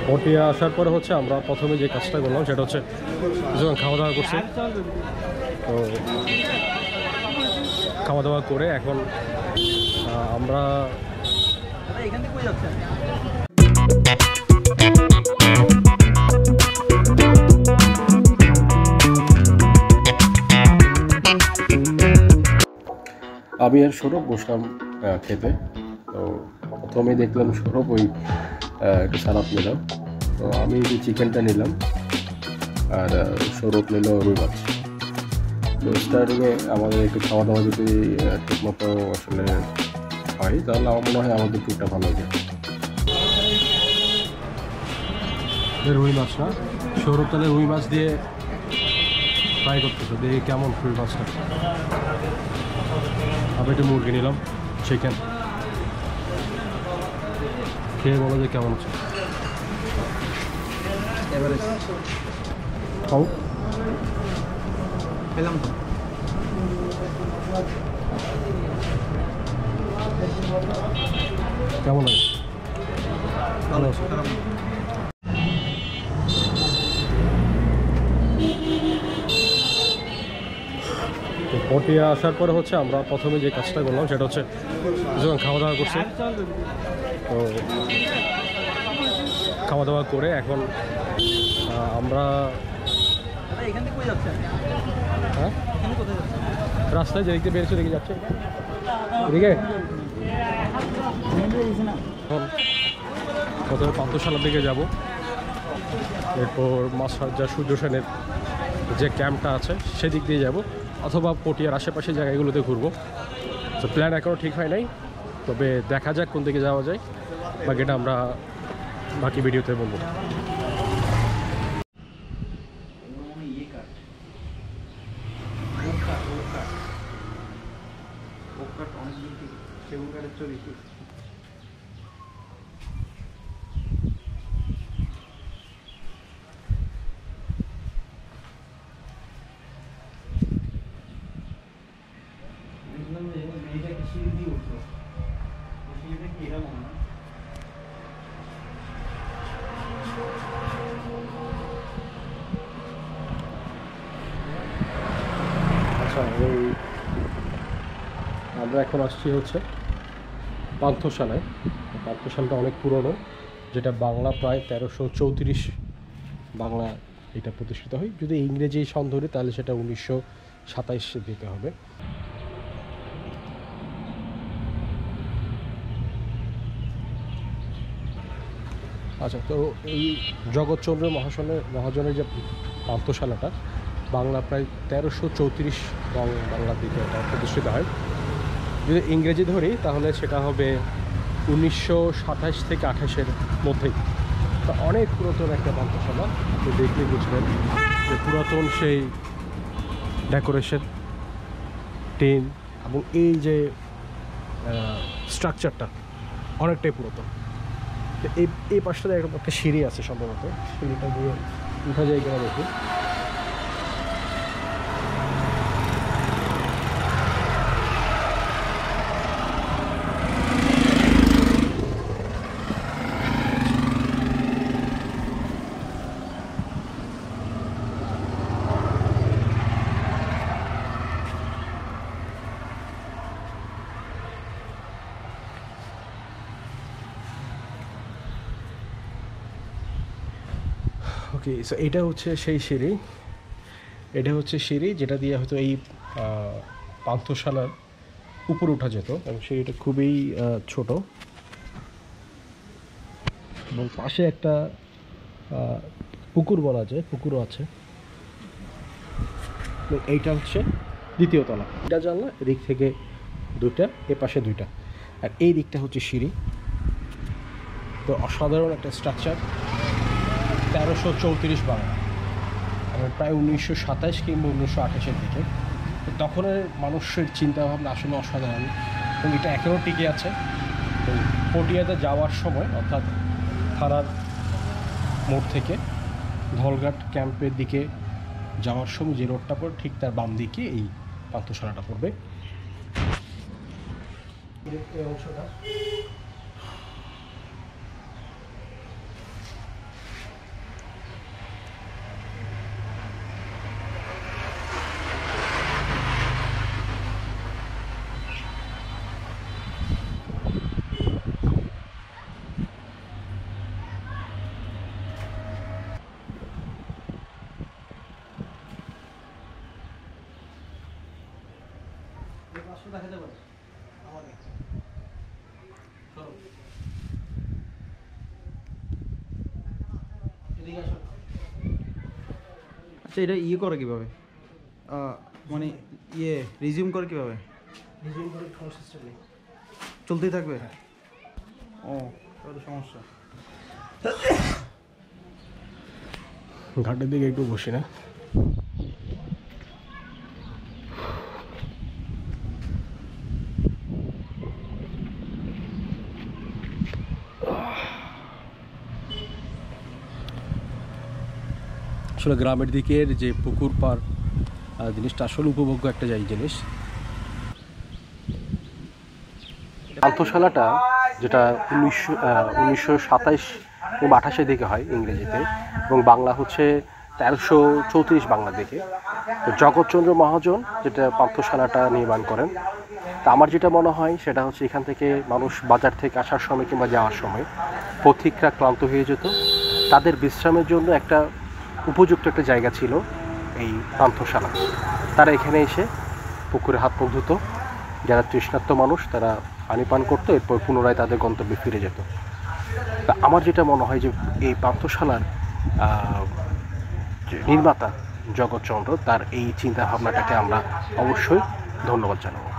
পটিয়া আসার পরে হচ্ছে আমরা প্রথমে যে কাজটা করলাম সেটা হচ্ছে যখন খাওয়া দাওয়া করছি, তো খাওয়া দাওয়া করে এখন আমরা আমি আর সৌরভ বসলাম খেতে। তো প্রথমেই দেখলাম সৌরভ ওই একটু সালাদ নিলাম, তো আমি যে চিকেনটা নিলাম আর সৌরভ নিল রুই মাছ। তো স্টার্টিংয়ে আমাদের একটু খাওয়া দাওয়া যদি ঠিকমতো আসলে হয় তাহলে আমার মনে হয় আমাদের টুকটা ভালো হয়ে যায়। রুই মাছ না, সৌরভ তাহলে রুই মাছ দিয়ে ফ্রাই করতেছে, দেখি কেমন রুই মাছটা। আমি একটু মুরগি নিলাম, চিকেন খেয়ে বলো যে কেমন আছে। খাও, খেলাম তো। কেমন আছে? ভালো আছে। তো পটিয়া আসার পরে হচ্ছে আমরা প্রথমে যে কাজটা করলাম সেটা হচ্ছে যখন খাওয়া দাওয়া করছি, তো খাওয়া দাওয়া করে এখন আমরা হ্যাঁ রাস্তায় যেদিকে বেরিয়েছে দেখে যাচ্ছে এদিকে। এখন প্রথমে পান্থশালার দিকে যাব, এরপর মাছরাজ্জা সূর্য সেনের যে ক্যাম্পটা আছে সেদিক দিয়ে যাব, অথবা পটিয়ার আশেপাশে জায়গাগুলোতে ঘুরবো। তো প্ল্যান এখনও ঠিক হয় নাই, তবে দেখা যাক কোন দিকে যাওয়া যায়, বাকিটা আমরা বাকি ভিডিওতে বলবো। আচ্ছা, আমরা এখন আসছি হচ্ছে পান্থশালায়। পান্থশালাটা অনেক পুরনো, যেটা বাংলা প্রায় 1334 বাংলা এটা প্রতিষ্ঠিত হয়। যদি ইংরেজি সন ধরি তাহলে সেটা 1927 দিতে হবে। আচ্ছা, তো এই জগৎচন্দ্র মহাজনের যে পান্থশালাটা বাংলা প্রায় 1334 বাংলার দিকে এটা প্রতিষ্ঠিত হয়। যদি ইংরেজি ধরি তাহলে সেটা হবে 1927 থেকে 28-এর মধ্যেই। তো অনেক পুরাতন একটা পান্থশালা, আপনি দেখলেই বুঝবেন যে পুরাতন সেই ডেকোরেশন, টিন এবং এই যে স্ট্রাকচারটা অনেকটাই পুরাতন। তো এই পাশটাতে একটা সিঁড়ি আছে সম্ভবত, সিঁড়িটা দিয়ে উঠা যায় কিনা দেখি। ওকে, সো এটা হচ্ছে সেই সিঁড়ি, এটা হচ্ছে সিঁড়ি যেটা দিয়ে হয়তো এই পান্থশালার উপরে উঠা যেত, এবং সিঁড়িটা খুবই ছোট, এবং পাশে একটা পুকুর বলা যায়, পুকুরও আছে। এইটা হচ্ছে দ্বিতীয় তলা, এটা জানলা, এদিক থেকে দুইটা, এ পাশে দুইটা, আর এই দিকটা হচ্ছে সিঁড়ি। তো অসাধারণ একটা স্ট্রাকচার, 1334 বাংলা, এবং প্রায় 1927 কিংবা 1928-এর দিকে। তো তখনের মানুষের চিন্তাভাবনা আসলে অসাধারণ, এবং এটা এখনও টিকে আছে। তো পটিয়াতে যাওয়ার সময়, অর্থাৎ থানার মোড় থেকে ধলঘাট ক্যাম্পের দিকে যাওয়ার সময় যে রোডটা পড়ে ঠিক তার বাম দিকে এই পান্থশালাটা পড়বে। এই অংশটা আচ্ছা, এটা ইয়ে করে কিভাবে, মানে ইয়ে রিজিউম করে কিভাবে? রিজিউম করে ফোন সিস্টেম নেই, চলতেই থাকবে? ও, তাহলে সমস্যা। ঘাটের দিকে একটু বসি না। আসলে গ্রামের দিকের যে পুকুর পাড় জিনিসটা আসলে উপভোগ্য একটা জিনিস। পান্থশালাটা যেটা 1927 এবং 28 দিকে হয় ইংরেজিতে, এবং বাংলা হচ্ছে 1334 বাংলার দিকে। তো জগৎচন্দ্র মহাজন যেটা পান্থশালাটা নির্মাণ করেন, তা আমার যেটা মনে হয় সেটা হচ্ছে এখান থেকে মানুষ বাজার থেকে আসার সময় কিংবা যাওয়ার সময় পথিকরা ক্লান্ত হয়ে যেত, তাদের বিশ্রামের জন্য একটা উপযুক্ত একটা জায়গা ছিল এই পান্থশালা। তারা এখানে এসে পুকুরে হাত মুখ ধুতো, যারা তৃষ্ণার্ত মানুষ তারা পানি পান করতো, এরপর পুনরায় তাদের গন্তব্যে ফিরে যেত। তা আমার যেটা মনে হয় যে এই পান্থশালার যে নির্মাতা জগৎচন্দ্র, তার এই চিন্তা ভাবনাটাকে আমরা অবশ্যই ধন্যবাদ জানাবো।